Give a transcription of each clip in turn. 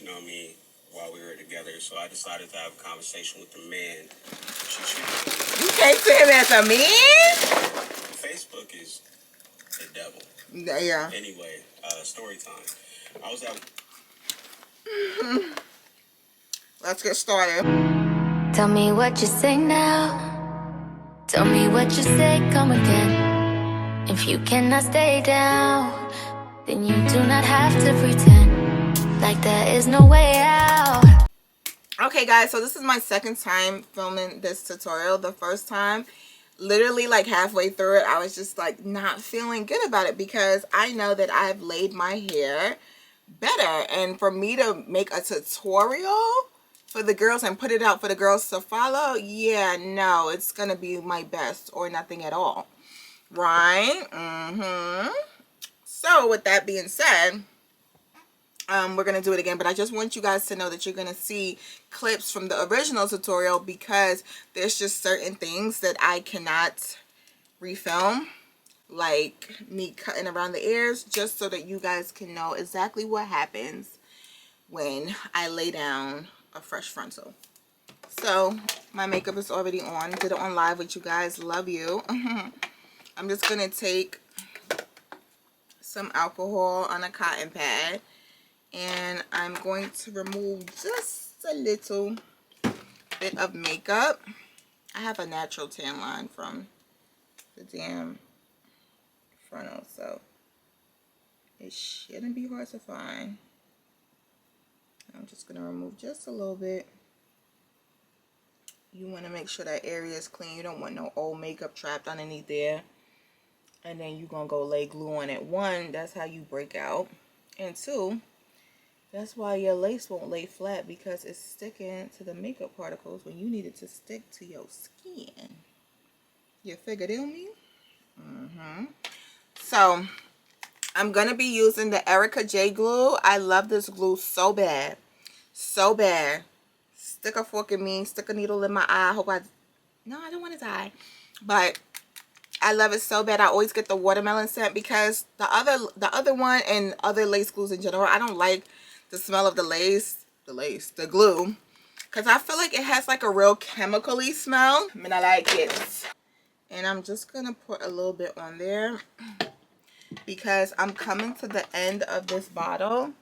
cheating on me while we were together, so I decided to have a conversation with the man. You came to him as a man? Facebook is the devil. Yeah. Anyway, story time. I was at... Let's get started. Tell me what you say now. Tell me what you say, come again. If you cannot stay down, then you do not have to pretend like there is no way out. Okay guys, so this is my second time filming this tutorial. The first time, literally like halfway through it, I was just like not feeling good about it because I know that I've laid my hair better, and for me to make a tutorial for the girls and put it out for the girls to follow, yeah, no, it's gonna be my best or nothing at all, right? So with that being said, we're gonna do it again, but I just want you guys to know that you're gonna see clips from the original tutorial because there's just certain things that I cannot refilm, like me cutting around the ears, just so that you guys can know exactly what happens when I lay down a fresh frontal. So my makeup is already on. Did it on live with you guys. Love you. I'm just gonna take some alcohol on a cotton pad, and I'm going to remove just a little bit of makeup. I have a natural tan line from the damn frontal, so it shouldn't be hard to find. I'm just going to remove just a little bit. You want to make sure that area is clean. You don't want no old makeup trapped underneath there. And then you're going to go lay glue on it. One, that's how you break out. And two, that's why your lace won't lay flat, because it's sticking to the makeup particles when you need it to stick to your skin. You figured it on me? So, I'm going to be using the Erica J glue. I love this glue so bad. So bad. Stick a fork in me. Stick a needle in my eye. No, I don't want to die. But I love it so bad. I always get the watermelon scent because the other one and other lace glues in general, I don't like the smell of the glue, because I feel like it has like a real chemically smell. I mean, I like it. And I'm just gonna put a little bit on there because I'm coming to the end of this bottle,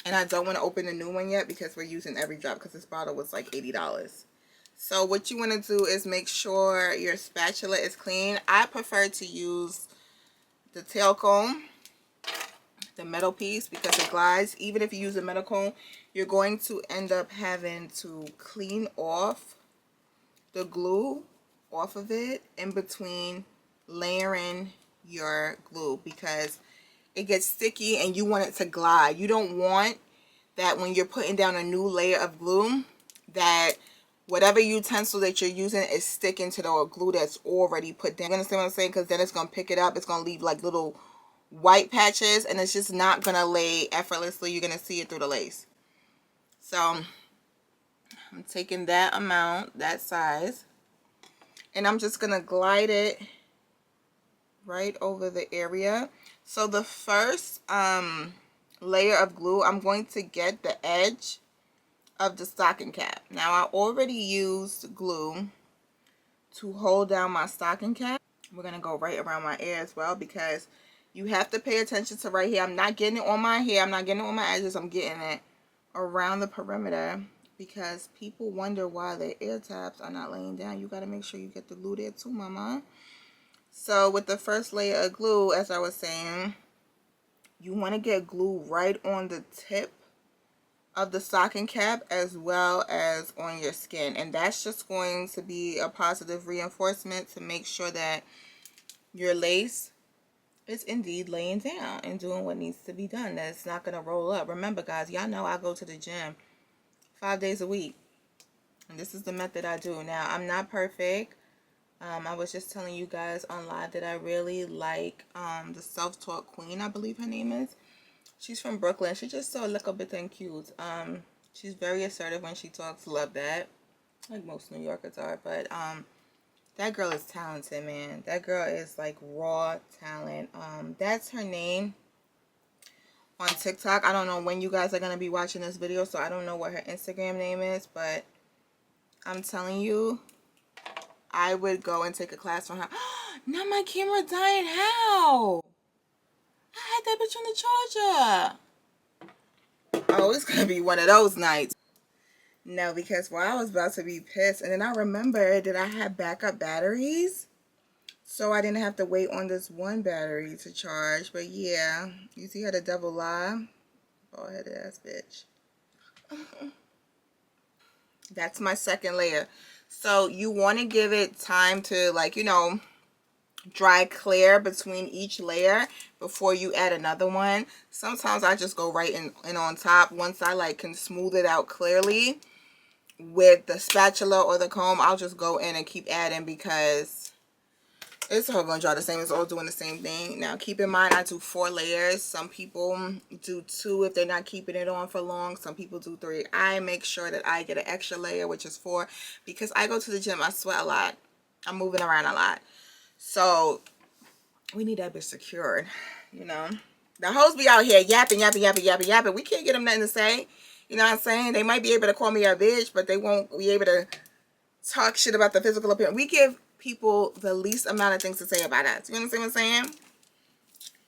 and I don't want to open a new one yet because we're using every drop, because this bottle was like $80. So what you want to do is make sure your spatula is clean. I prefer to use the tail comb, the metal piece, because it glides. Even if you use a metal comb, you're going to end up having to clean off the glue off of it in between layering your glue, because it gets sticky and you want it to glide. You don't want that when you're putting down a new layer of glue that whatever utensil that you're using is sticking to the glue that's already put down. You understand what I'm saying? Because then it's going to pick it up. It's going to leave like little white patches, and it's just not going to lay effortlessly. You're going to see it through the lace. So I'm taking that amount, that size, and I'm just going to glide it right over the area. So the first layer of glue, I'm going to get the edge of the stocking cap. Now, I already used glue to hold down my stocking cap. We're going to go right around my ear as well, because you have to pay attention to right here. I'm not getting it on my hair. I'm not getting it on my edges. I'm getting it around the perimeter, because people wonder why their ear tabs are not laying down. You got to make sure you get the glue there too, mama. So with the first layer of glue, as I was saying, you want to get glue right on the tip of the stocking cap as well as on your skin, and that's just going to be a positive reinforcement to make sure that your lace is indeed laying down and doing what needs to be done, that it's not going to roll up. Remember guys, y'all know I go to the gym 5 days a week, and this is the method I do. Now, I'm not perfect. I was just telling you guys on live that I really like the self-taught queen, I believe her name is. She's from Brooklyn. She's just so little bit and cute. She's very assertive when she talks. Love that. Like most New Yorkers are. But that girl is talented, man. That girl is like raw talent. That's her name on TikTok. I don't know when you guys are going to be watching this video, so I don't know what her Instagram name is, but I'm telling you, I would go and take a class from her. Now my camera died. How? I had that bitch on the charger. Oh, it's going to be one of those nights. No, because I was about to be pissed. And then I remembered that I had backup batteries. So I didn't have to wait on this one battery to charge. But yeah, you see how the devil lie? Bald-headed ass bitch. That's my second layer. So you want to give it time to, like, you know, dry clear between each layer before you add another one. Sometimes I just go right in on top. Once I like can smooth it out clearly with the spatula or the comb, I'll just go in and keep adding because it's all gonna dry the same. It's all doing the same thing. Now keep in mind I do 4 layers. Some people do 2 if they're not keeping it on for long. Some people do 3. I make sure that I get an extra layer, which is 4, because I go to the gym. I sweat a lot. I'm moving around a lot. So we need that bitch secured, you know. The hoes be out here yapping. We can't get them nothing to say. You know what I'm saying? They might be able to call me a bitch, but they won't be able to talk shit about the physical appearance. We give people the least amount of things to say about us. You understand what I'm saying?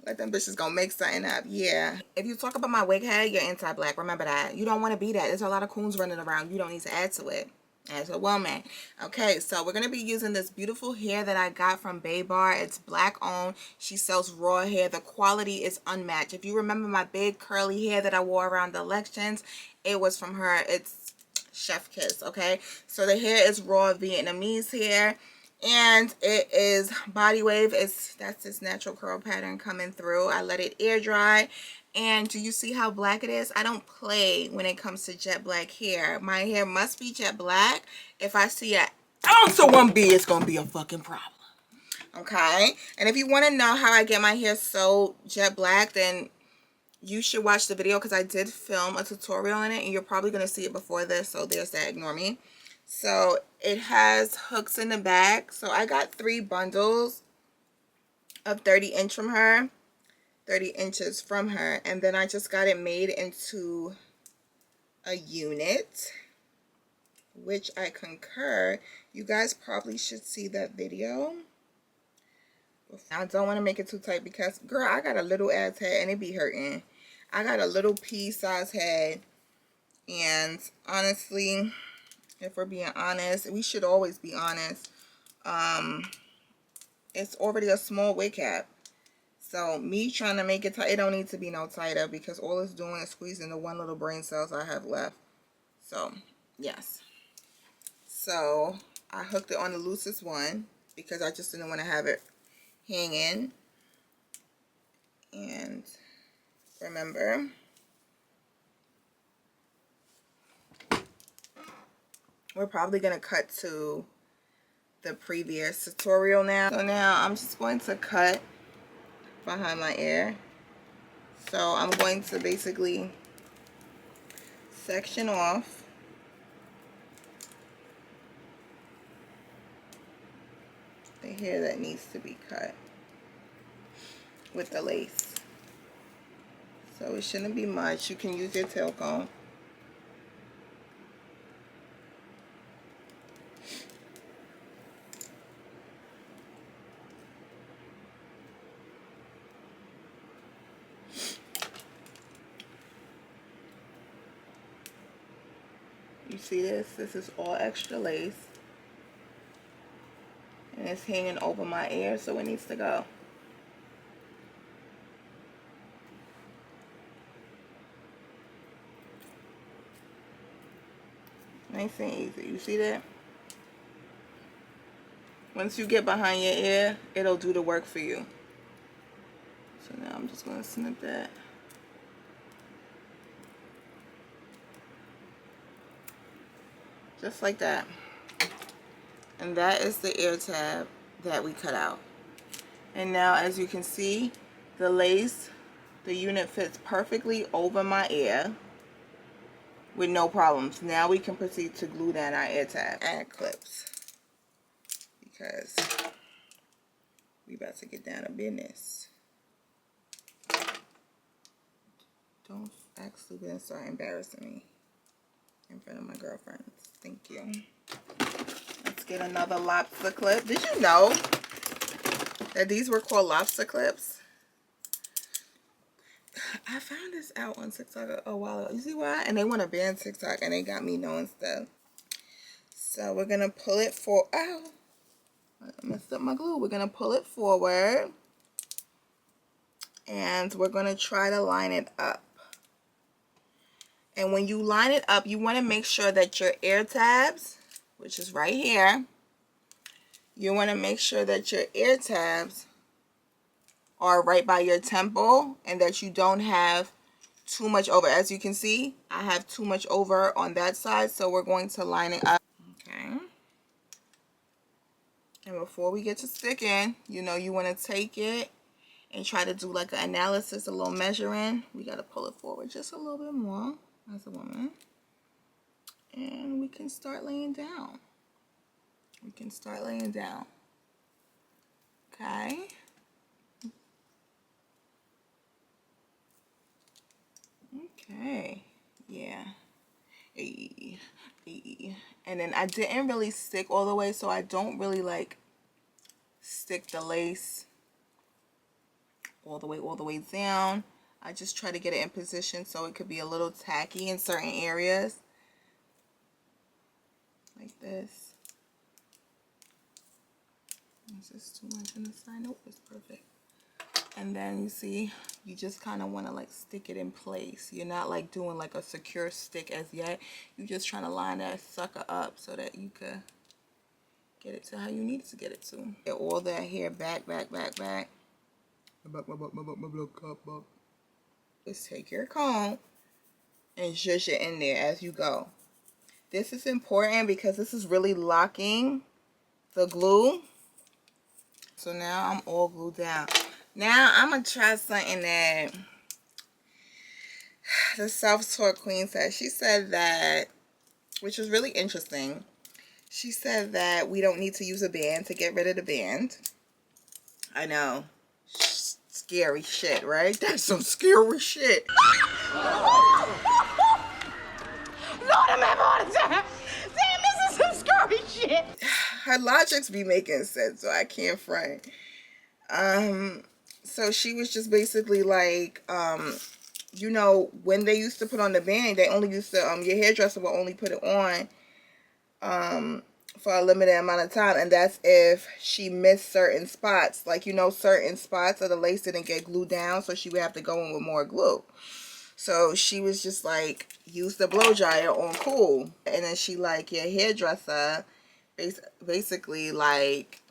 Let them bitches go make something up. Yeah. If you talk about my wig head, you're anti-black. Remember that. You don't want to be that. There's a lot of coons running around. You don't need to add to it. As a woman. Okay, so we're going to be using this beautiful hair that I got from Bae Bar. It's black owned. She sells raw hair. The quality is unmatched. If you remember my big curly hair that I wore around the elections, it was from her. It's chef kiss. Okay, so the hair is raw Vietnamese hair, and it is body wave. That's this natural curl pattern coming through. I let it air dry. And do you see how black it is? I don't play when it comes to jet black hair. My hair must be jet black. If I see an ounce of 1B, it's going to be a fucking problem. Okay? And if you want to know how I get my hair so jet black, then you should watch the video because I did film a tutorial on it. And you're probably going to see it before this. So there's that. Ignore me. So it has hooks in the back. So I got 3 bundles of 30-inch from her. 30 inches from her, and then I just got it made into a unit, which I concur. You guys probably should see that video. I don't want to make it too tight because, girl, I got a little ass head and it be hurting. I got a little pea-size head, and honestly, if we're being honest, we should always be honest. It's already a small wig cap. So me trying to make it tight, it don't need to be no tighter because all it's doing is squeezing the one little brain cells I have left. So, yes. So, I hooked it on the loosest one because I just didn't want to have it hanging. And remember, we're probably going to cut to the previous tutorial now. So now I'm just going to cut behind my ear. So I'm going to basically section off the hair that needs to be cut with the lace. So it shouldn't be much. You can use your tail comb. You see this? This is all extra lace. And it's hanging over my ear, so it needs to go. Nice and easy. You see that? Once you get behind your ear, it'll do the work for you. So now I'm just going to snip that. Just like that. And that is the ear tab that we cut out. And now, as you can see, the lace, the unit fits perfectly over my ear with no problems. Now we can proceed to glue down our ear tab. Add clips because we about to get down to business. Don't act stupid and start embarrassing me in front of my girlfriends. Thank you. Let's get another lobster clip. Did you know that these were called lobster clips? I found this out on TikTok a while ago. You see why? And they want to ban TikTok and they got me knowing stuff. So we're going to pull it for... Ow! I messed up my glue. We're going to pull it forward. And we're going to try to line it up. And when you line it up, you want to make sure that your ear tabs, which is right here, you want to make sure that your ear tabs are right by your temple and that you don't have too much over. As you can see, I have too much over on that side, so we're going to line it up. Okay. And before we get to sticking, you know, you want to take it and try to do like an analysis, a little measuring. We got to pull it forward just a little bit more as a woman. And we can start laying down. We can start laying down. Okay. Okay. Yeah. And then I didn't really stick all the way, so I don't really like stick the lace all the way down. I just try to get it in position so it could be a little tacky in certain areas. Like this. Is this too much on the side? Nope, it's perfect. And then you see, you just kind of want to like stick it in place. You're not like doing like a secure stick as yet. You're just trying to line that sucker up so that you could get it to how you need it to get it to. Get all that hair back. Just take your comb and zhuzh it in there as you go. This is important because this is really locking the glue. So now I'm all glued down. Now I'm going to try something that the self-taught queen said. She said that, which was really interesting. She said that we don't need to use a band to get rid of the band. I know. Scary shit, right? That's some scary shit. Lord, I'm having a heart attack. Damn, this is some scary shit. Her logics be making sense, so I can't front. So she was just basically like, you know, when they used to put on the band, they only used to, your hairdresser will only put it on, for a limited amount of time, and that's if she missed certain spots. Like, you know, certain spots of the lace didn't get glued down, so she would have to go in with more glue. So she was just like, use the blow dryer on cool. And then she like, your hairdresser basically like,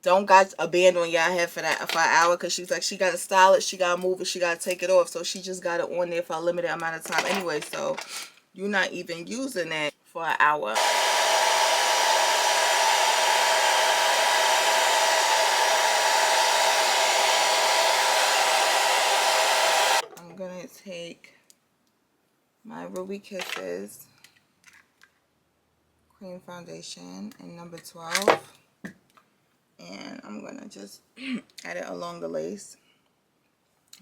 don't got a band on your head for an hour, because she's like, she got to style it, she got to move it, she got to take it off. So she just got it on there for a limited amount of time anyway. So you're not even using it for an hour. I'm going to take my Ruby Kisses cream foundation in number 12. And I'm going to just add it along the lace.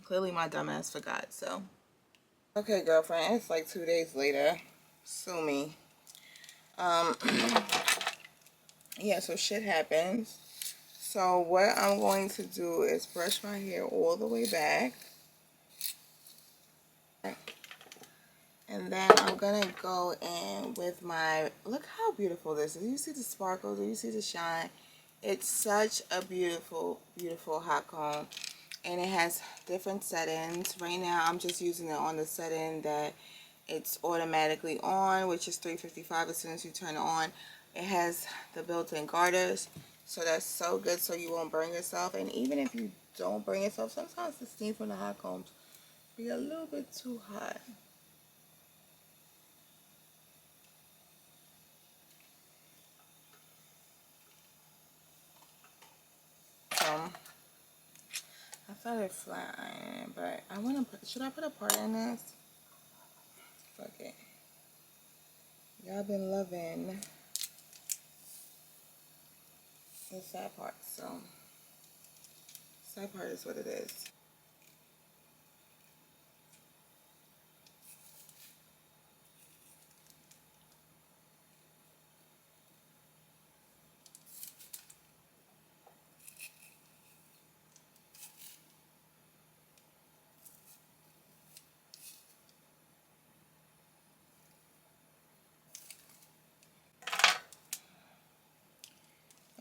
Clearly my dumbass forgot, so. Okay, girlfriend, it's like 2 days later. Sue me. Yeah, so shit happens. So what I'm going to do is brush my hair all the way back. And then I'm going to go in with my, look how beautiful this is. Do you see the sparkle? Do you see the shine? It's such a beautiful, beautiful hot comb. And it has different settings. Right now, I'm just using it on the setting that it's automatically on, which is 355 as soon as you turn it on. It has the built-in garters. So that's so good so you won't burn yourself. And even if you don't burn yourself, sometimes the steam from the hot combs be a little bit too hot. I thought it flat iron, but I want to put, should I put a part in this? Fuck it. Y'all been loving the side part, so side part is what it is.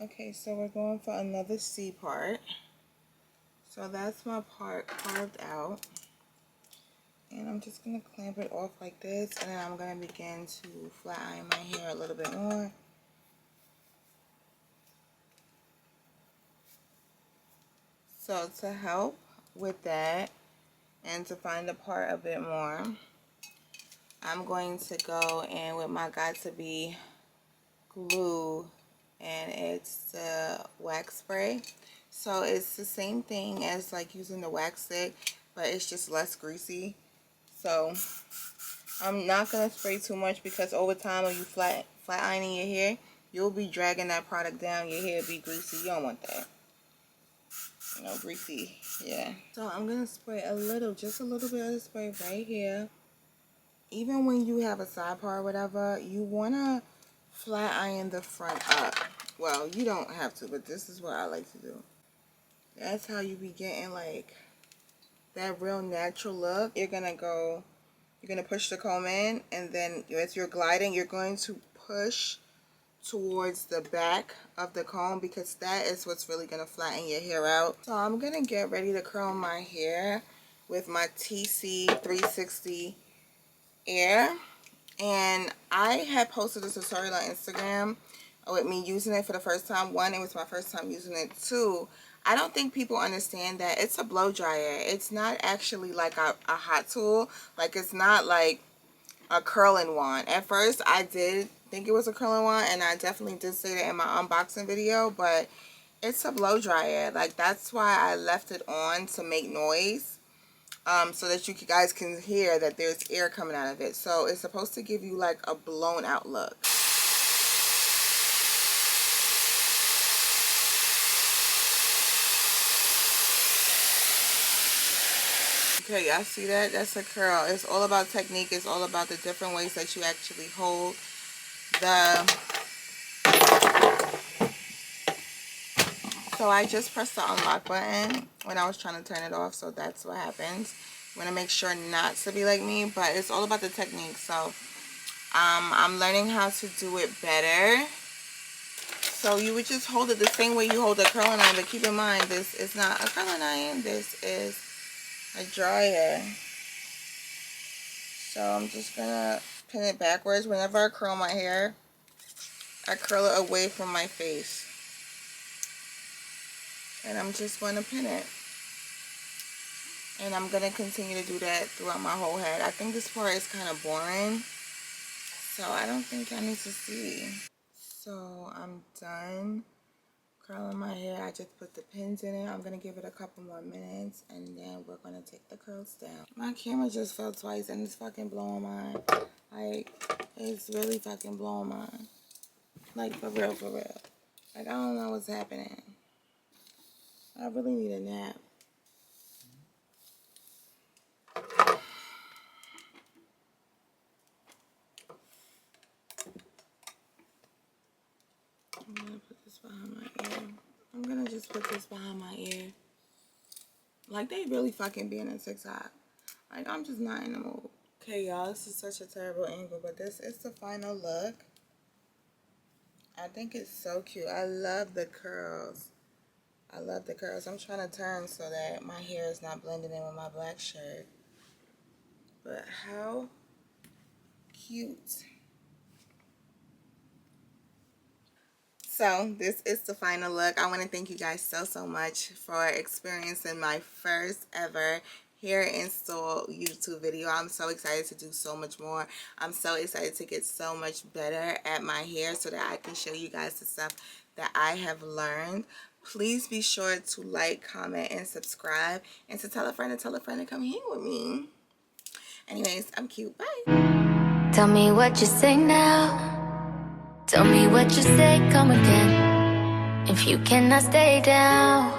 Okay, so we're going for another C part. So that's my part carved out. And I'm just going to clamp it off like this. And then I'm going to begin to flat iron my hair a little bit more. So to help with that and to find the part a bit more, I'm going to go in with my got-to-be glue. And it's the wax spray. So it's the same thing as like using the wax stick, but it's just less greasy. So I'm not going to spray too much because over time when you flat ironing your hair, you'll be dragging that product down. Your hair will be greasy. You don't want that. You know, greasy. Yeah. So I'm going to spray a little, just a little bit of the spray right here. Even when you have a side part or whatever, you want to flat iron the front up. Well, you don't have to, but this is what I like to do. That's how you be getting like that real natural look. You're going to push the comb in, and then as you're gliding, you're going to push towards the back of the comb because that is what's really going to flatten your hair out. So I'm going to get ready to curl my hair with my TC 360 Air. And I had posted a tutorial on Instagram with me using it for the first time. One, it was my first time using it. Two, I don't think people understand that it's a blow dryer. It's not actually like a hot tool. Like, it's not like a curling wand. At first, I did think it was a curling wand, and I definitely did say that in my unboxing video, but it's a blow dryer. Like, that's why I left it on to make noise. So that you guys can hear that there's air coming out of it. So it's supposed to give you like a blown out look. Okay, y'all see that? That's a curl. It's all about technique. It's all about the different ways that you actually hold the... So I just pressed the unlock button when I was trying to turn it off, so that's what happens. You want to make sure not to be like me, but it's all about the technique. So I'm learning how to do it better. So you would just hold it the same way you hold a curling iron, but keep in mind this is not a curling iron, this is a dryer. So I'm just gonna pin it backwards. Whenever I curl my hair, I curl it away from my face. And I'm just going to pin it. And I'm going to continue to do that throughout my whole head. I think this part is kind of boring, so I don't think I need to see. So I'm done curling my hair. I just put the pins in it. I'm going to give it a couple more minutes, and then we're going to take the curls down. My camera just fell twice, and it's fucking blowing mine. Like, it's really fucking blowing mine. Like, for real, for real. Like, I don't know what's happening. I really need a nap. I'm gonna put this behind my ear. I'm gonna just put this behind my ear. Like, they really fucking being in TikTok. Like, I'm just not in the mood. Okay, y'all, this is such a terrible angle, but this is the final look. I think it's so cute. I love the curls. I love the curls. I'm trying to turn so that my hair is not blending in with my black shirt. But how cute. So this is the final look. I want to thank you guys so much for experiencing my first ever hair install YouTube video. I'm so excited to do so much more. I'm so excited to get so much better at my hair so that I can show you guys the stuff that I have learned. Please be sure to like, comment, and subscribe, and to tell a friend to come hang with me. Anyways, I'm cute. Bye. Tell me what you say now. Tell me what you say, come again. If you cannot stay down,